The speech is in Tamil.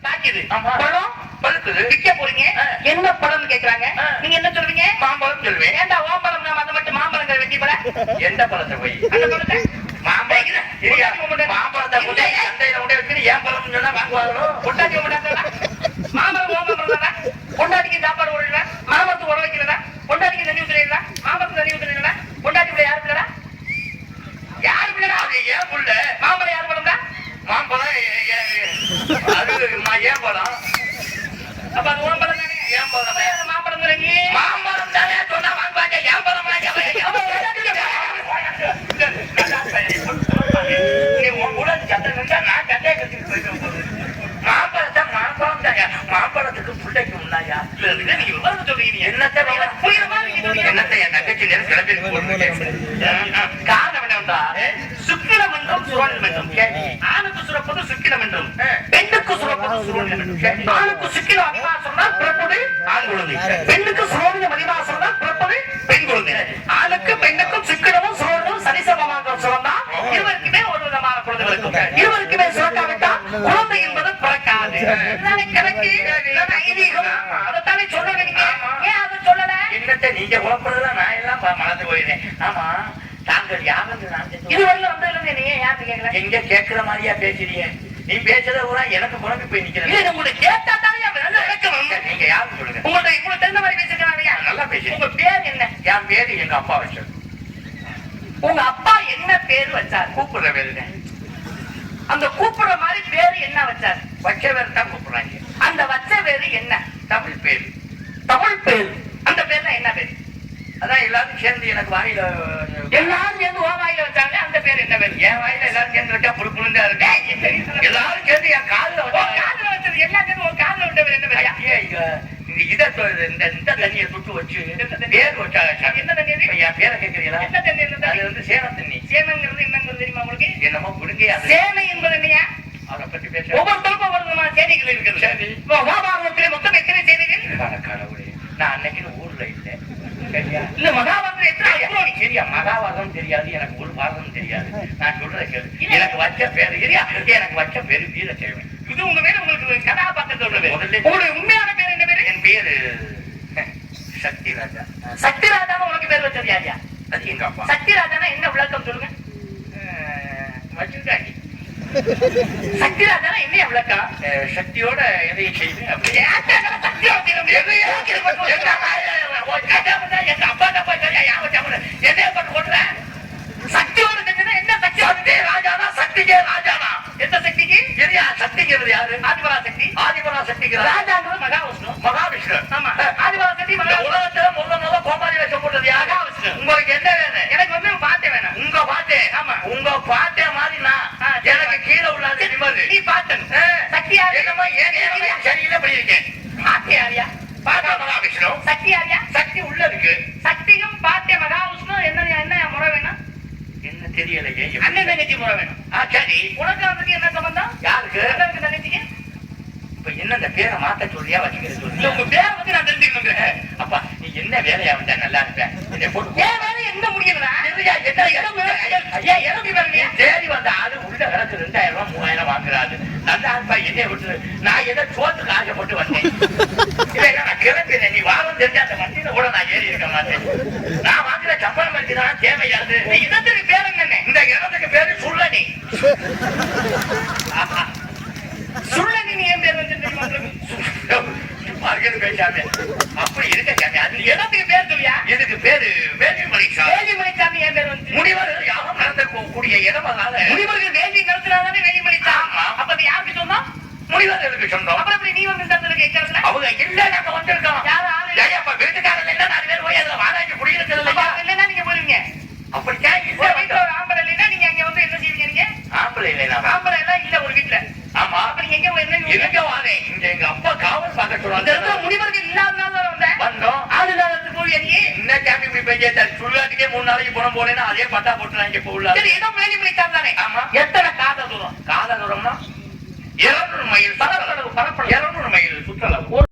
காய்க்குது. ஆமா. பழம் பழுக்குது. விற்க போறீங்க. என்ன பழம்னு கேக்குறாங்க. நீங்க என்ன சொல்லுவீங்க? மாம்பழம் சொல்லுவேன். ஏன்டா ஓம்பழம் நாம அதை மட்டும் மாம்பழங்கிற வெட்டி பழ எந்த பழத்தை போய் அந்த பழத்தை மாம்பழத்தை சந்தையில கொண்டே வச்சு ஏன் பழம் சொன்னா வாங்குவாங்களோ. பொண்டாட்டி மாட்டாங்களா? மாம்பழம் ஓம்பழம் தானே. பொண்டாட்டிக்கு சாப்பாடு போடுறா, மாம்பழத்துக்கு உட வைக்கிறதா, பொண்டாட்டிக்கு தண்ணி ஊத்துறீங்களா, மாம்பழத்துக்கு தண்ணி ஊத்துறீங்களா, பொண்டாட்டி பிள்ளை யாரு பிள்ளை? யாரு பிள்ளை? அது ஏன் புள்ள? மாம்பழம் யாரு பழம் தான்? மாம்பழம் அது ஏன் பழம்? அப்ப அது ஓம்பழம் தானே. ஏன் பழம்? மாம்பழம் நீ மாம்பழம் தானே சொன்னா வாங்குவாங்க. ஏன் பழம் மாம்பழத்துக்கு பிள்ளைக்கு முன்னாயா நீங்க விவரம் சொல்றீங்க. என்னத்தை என் தங்கச்சி நேரம் கிளம்பி காரணம் என்னவென்றா சுக்கிலம் என்றும் சுரோனியம் என்றும் ஆணுக்கு சுரப்பது சுக்கிலம் என்றும் பெண்ணுக்கு சுரப்பது சுரோனியம் என்றும். ஆணுக்கு சுக்கிலம் அதிகமா சொன்னால் பிறப்பது ஆண் குழந்தை, பெண்ணுக்கு சுரோனியம் அதிகமா சொன்னால் பிறப்பது பெண் குழந்தை. ஆணுக்கு பெண்ணுக்கும் சுக்கிலமும் சுரோனியமும் சரிசமமாக சொன்னால் இருவருக்குமே ஒரு விதமான குழந்தைகள் இருக்கும். இருவருக்குமே சுரக்காவிட்டால் குழந்தை என்பது பிறக்காது. கணக்கு ஐதீகம் அதைத்தானே சொல்லுங்க. நீங்க ஏன் அதை சொல்லல? என்னத்தை நீங்க குழப்பறதுல நான் எல்லாம் மறந்து போயிருந்தேன். ஆமா, தாங்கள் யாரும் இதுவரையில வந்ததுல நீங்க யாரு கேட்கல? எங்க கேட்கிற மாதிரியா பேசுறீங்க? நீ பேசுறத கூட எனக்கு குழம்பி போய் நிக்கிறேன். உங்களுக்கு கேட்டா தானே நீங்க யாரும் சொல்லுங்க. உங்களுக்கு தெரிந்த மாதிரி பேசுறீங்க. நல்லா பேசுறீங்க. உங்க பேர் என்ன? என் பேரு எங்க அப்பா வச்சது. உங்க அப்பா என்ன பேரு வச்சாரு? கூப்பிடுற பேருங்க. அந்த கூப்பிடுற மாதிரி பேரு என்ன வச்சாரு? வச்ச பேரு தான் கூப்பிடுறாங்க. அந்த வச்ச பேரு என்ன? தமிழ் பேரு. தமிழ் பேரு. அந்த பேர்ல என்ன பேரு? அதான் எல்லாரும் சேர்ந்து எனக்கு வாயில எல்லாரும் சேர்ந்து ஓ வாயில வச்சாங்க. அந்த பேர் என்ன பேரு? என் வாயில எல்லாரும் சேர்ந்து வச்சா புழு புழுந்தா இருக்கு. எல்லாரும் சேர்ந்து என் காதுல வச்சது எல்லா சேர்ந்து ஒரு காதுல விட்ட பேர் என்ன பேரு? இந்த தண்ணியை சுட்டு வச்சு பேர் வச்சாங்க. என்ன தண்ணி? என் பேரை கேட்கிறீங்களா? என்ன தண்ணி? அது வந்து சேன தண்ணி. சேனங்கிறது என்னங்கிறது தெரியுமா உங்களுக்கு? என்னமோ குடுங்க. சேனை என்பது என்னையா? அதை பத்தி பேச ஒவ்வொருத்தருக்கும் ஒவ்வொரு செய்திகள் இருக்குது. சரி, மகாபாரதத்திலே மொத்தம் எத்தனை செய்திகள்? கடவுளே, நான் அன்னைக்கு ஊர்ல இல்லை. சரியா? இல்ல மகாபாரதம் எத்தனை? சரியா, மகாபாரதம் தெரியாது, எனக்கு ஒரு பாரதம் தெரியாது. நான் சொல்றேன் கேளு. எனக்கு வச்ச பேரு எனக்கு வச்ச பேரு வீரசேவன். இது உங்க பேரு. உங்களுக்கு கதாபாத்திரத்தோட பேரு. உங்களுடைய உண்மையான பேர் என்ன பேரு? என் பேரு சக்தி ராஜா. சக்தி ராஜான்னு உனக்கு பேர் வச்சது யாரியா? அது எங்க அப்பா. சக்தி ராஜானா என்ன விளக்கம் சொல்லுங்க. வச்சிருக்காங்க. சக்தி ராஜானா என்ன விளக்கம்? சக்தியோட எதையும் செய்வேன். எங்க அப்பா தப்பா சரியா எதைய பட்டு போட்டுறேன். சக்தியோட செஞ்சா என்ன? சக்தி ராஜானா சக்திக்கே ராஜானா. எந்த சக்திக்கு? சரியா, சக்திங்கிறது யாரு? ஆதிபராசக்தி. ஆதிபராசக்தி. ராஜாங்கிறது மகாவிஷ்ணு. மகாவிஷ்ணு. ஆமா, ஆதிபராசக்தி. உலகத்துல முதல்ல கோமாளி வேஷம் போட்டது யாரு? மகாவிஷ்ணு. உங்களுக்கு என்ன வேணும்? எனக்கு வந்து பாட்டே வேணும். உங்க பாட்டே. ஆமா, உங்க பாட்டே மாதிரி நான் எனக்கு கீழே உள்ளாது நிம்மதி. நீ பாட்டன். சக்தி யாரு? என்னமா ஏன் சரியில்லை பண்ணிருக்கேன். பாட்டே யாரியா? பாட்டா மகாவிஷ்ணு. சக்தி யாரியா? சக்தி உள்ள இருக்கு. சக்தியும் பாட்டே மகாவிஷ்ணு. என்ன என்ன முறை வேணும்? என்ன தெரியலையே. அண்ணன் தங்கச்சி முறை வேணும். சரி, உனக்கு அவனுக்கு என்ன சம்பந்தம்? யாருக்கு? அண்ணனுக்கு தங்கச்சிக்கு. இப்ப என்ன இந்த பேரை மாத்த சொல்லியா வச்சுக்கிறது இல்ல, உங்க பேரை வந்து நான் தெரிஞ்சுக்கணுங்க. அப்பா, நீ என்ன வேலையா வந்தா நல்லா இருப்பேன். என்னை போட்டு ஏன் வேலை எங்க முடியலடா? தேடி வந்த ஆளு உள்ள கிடக்கு 2000 ரூபாய் 3000 வாங்குறாரு. நல்லா இருப்பா, என்னை விட்டு நான் ஏதோ சோத்துக்கு ஆசைப்பட்டு வந்தேன். இல்ல, நான் கிளம்பினேன். நீ வாரம் தெரிஞ்ச அந்த வண்டியில கூட நான் ஏறி இருக்க மாட்டேன். நான் வாங்குற சம்பளம் வச்சுதான் தேவையாது. இடத்துக்கு பேர் என்ன? இந்த இடத்துக்கு பேரு சுள்ளனி. சுள்ளனி. நீ ஏன் பேர் வந்து பேசாம அப்படி இருக்க சாமி. அது இடத்துக்கு பேர் சொல்லியா? இதுக்கு பேரு வேள்விமலை சாமி. வேள்விமலை சாமி ஏன் பேர் வந்து? முனிவர்கள் யாரும் நடத்தக்கூடிய இடம். அதனால முனிவர்கள் வேள்வி நடத்துறாதானே வேள்விமலை சாமி. அப்ப அது யாருக்கு சொந்தம்? முனிவர்களுக்கு சொந்தம். அப்புறம் எப்படி நீ வந்து இந்த இடத்துல கேட்கறதுல? அவங்க இல்ல, நாங்க வந்திருக்கோம். யாரும் ஆளு அப்ப வீட்டுக்காரங்க இல்ல, 4 பேர் போய் அதுல வாராஜி குடியிருக்கிறது இல்லைன்னா நீங்க போயிருவீங்க. அப்படித்தான். இல்ல, வீட்டுல ஒரு ஆம்பளை இல்லைன்னா நீங்க அங்க வந்து என்ன செய்வீங்க? நீங்க ஆம்பளை இல்லைன்னா ஆம்பளை எல்லாம் இல்ல ஒரு வீட்டுல. ஆமா, அப்ப நீங்க எங்க எங்க வாரேன்? இங்க எங்க அப்பா காவல் பார்க்க சொல்றாங்க. முனிவர்கள் இல்லாதனால வந்தோம். ஆளுநருக்கு போய் என்ன சாமி இப்படி பெய்ய சுடுகாட்டுக்கே 3 நாளைக்கு போன போனேன்னா அதே பட்டா போட்டுறாங்க. இப்ப உள்ள இடம் வேள்விமலை சாமி தானே. ஆமா. எத்தனை காத தூரம்? காத தூரம்னா 200 மைல். 200 மைல் சுற்றளவு.